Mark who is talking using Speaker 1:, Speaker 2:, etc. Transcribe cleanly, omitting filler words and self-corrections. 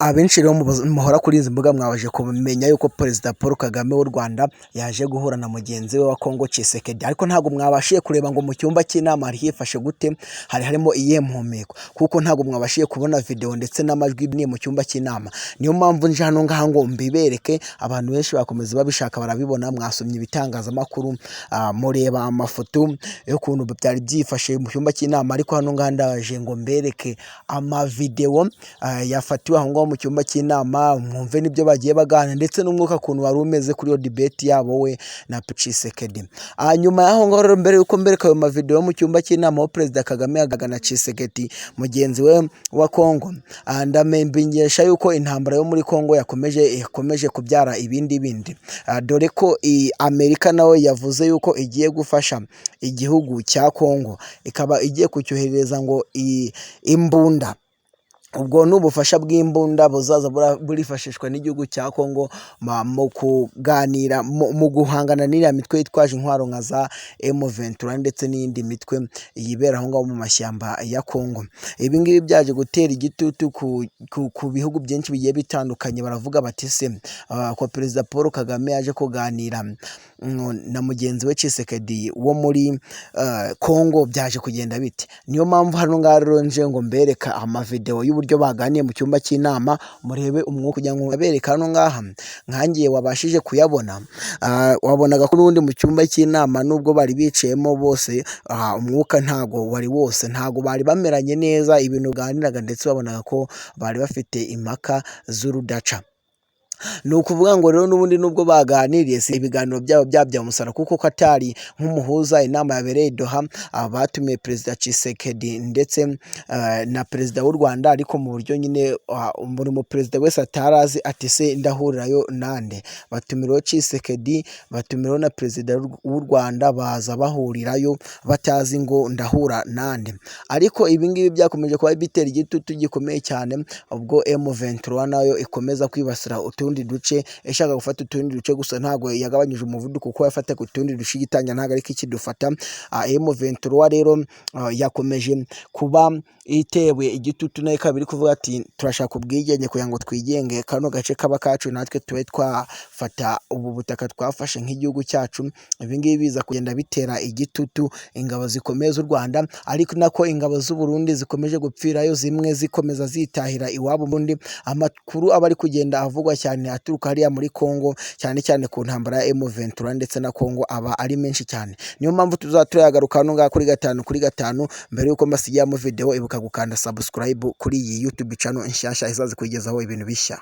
Speaker 1: Abenshi rero muhora kuri izi mbuga mwabaje kumenya yuko Perezida Paul Kagame w'u Rwanda yaje guhura na mugenzi we wa Congo Tshisekedi, ariko ntabwo mwabashiye kureba ngo mu cyumba cy'inama hari hifashe gute, hari harimo iyihe mpumeko, kuko ntabwo mwabashiye kubona video ndetse n'amajwi ni mu cyumba cy'inama. Niyo mpamvu nje hano ngaha ngo mbibereke, abantu benshi bakomeza babishaka barabibona, mwasomye ibitangazamakuru, mureba amafoto y'ukuntu byari byifashe mu cyumba cy'inama, ariko hano ngaha ndaje ngo mbereke amavideo yafatiwe aho ngaho mu cyumba cy'inama, mwumve nibyo bagiye bagana ndetse n'umwuka kuntu wari umeze kuri yo debate yabo we na Tshisekedi. Nyuma y'aho ngaho rero, mbere yuko mbereka ayo mavideo mu cyumba cy'inama aho Perezida Kagame yagana Tshisekedi mugenzi we wa Congo, ndamenyesha yuko intambara yo muri Congo yakomeje kubyara ibindi, dore ko Amerika nawe yavuze yuko igiye gufasha igihugu cya Congo, ikaba igiye kucyohereza ngo imbunda. Ubwo n'ubufasha bw'imbunda buzaza burifashishwa n'igihugu cya Congo mu kuganira mu guhangana n'iriya mitwe yitwaje intwaro nka za M23 ndetse n'indi mitwe yibera aho ngaho mu mashyamba ya Congo. Ibi ngibi byaje gutera igitutu ku bihugu byinshi bigiye bitandukanye, baravuga bati se ko Perezida Paul Kagame yaje kuganira na mugenzi we Tshisekedi wo muri Congo byaje kugenda bite. Niyo mpamvu hano ngaho rero nje ngo mbereka amavideo y'uburyo baganiye mu cyumba cy'inama, murebe umwuka kugira ngo abereka hano ngaha nkangiye wabashije kuyabona. Wabonaga ko n'ubundi mu cyumba cy'inama nubwo bari bicayemo bose, umwuka ntago wari wose, ntago bari bameranye neza, ibintu ganiraga ndetse babonaga ko bari bafite impaka z'urudaca. Ni ukuvuga ngo rero n'ubundi nubwo baganiriye, si ibiganiro byabo byabya umusara, kuko Katari nk'umuhuza inama yabereye Doha, batumiye Perezida Tshisekedi ndetse na Perezida w'u Rwanda, ariko mu buryo nyine buri mu Perezida wese atarazi ati se ndahurirayo nande. Batumiraho Tshisekedi, batumiraho na Perezida w'u Rwanda, baza bahurirayo batazi ngo ndahura nande. Ariko ibi ngibi byakomeje kuba bitera igitutu gikomeye cyane, ubwo M23 nayo ikomeza kwibasira utundi duce, ishaka gufata utundi duce, gusa ntago yagabanyije umuvuduko kuko yafata ku tundi duce igitanya, ntago ariko ikidufata. M23 rero yakomeje kuba itewe igitutu, nayo ikaba iri kuvuga ati turashaka ubwigenge kugira ngo twigenge, kano gace kaba kacu natwe tube twafata ubu butaka twafashe nk'igihugu cyacu. Ibi ngibi biza kugenda bitera igitutu ingabo zikomeye z'u Rwanda, ariko nako ingabo z'u Burundi zikomeje gupfirayo, zimwe zikomeza zitahira iwabo. Bundi amakuru aba ari kugenda avugwa cyane aturuka hariya muri Congo, cyane cyane ku ntambara ya M23 ndetse na Congo, aba ari menshi cyane. Niyo mpamvu tuzatuyagaruka hano ngaha kuri 5 mbere yuko mbasijyamo video. Ibuka gukanda subscribe kuri iyi YouTube channel nshyashya izaze kugezaho ibintu bishya.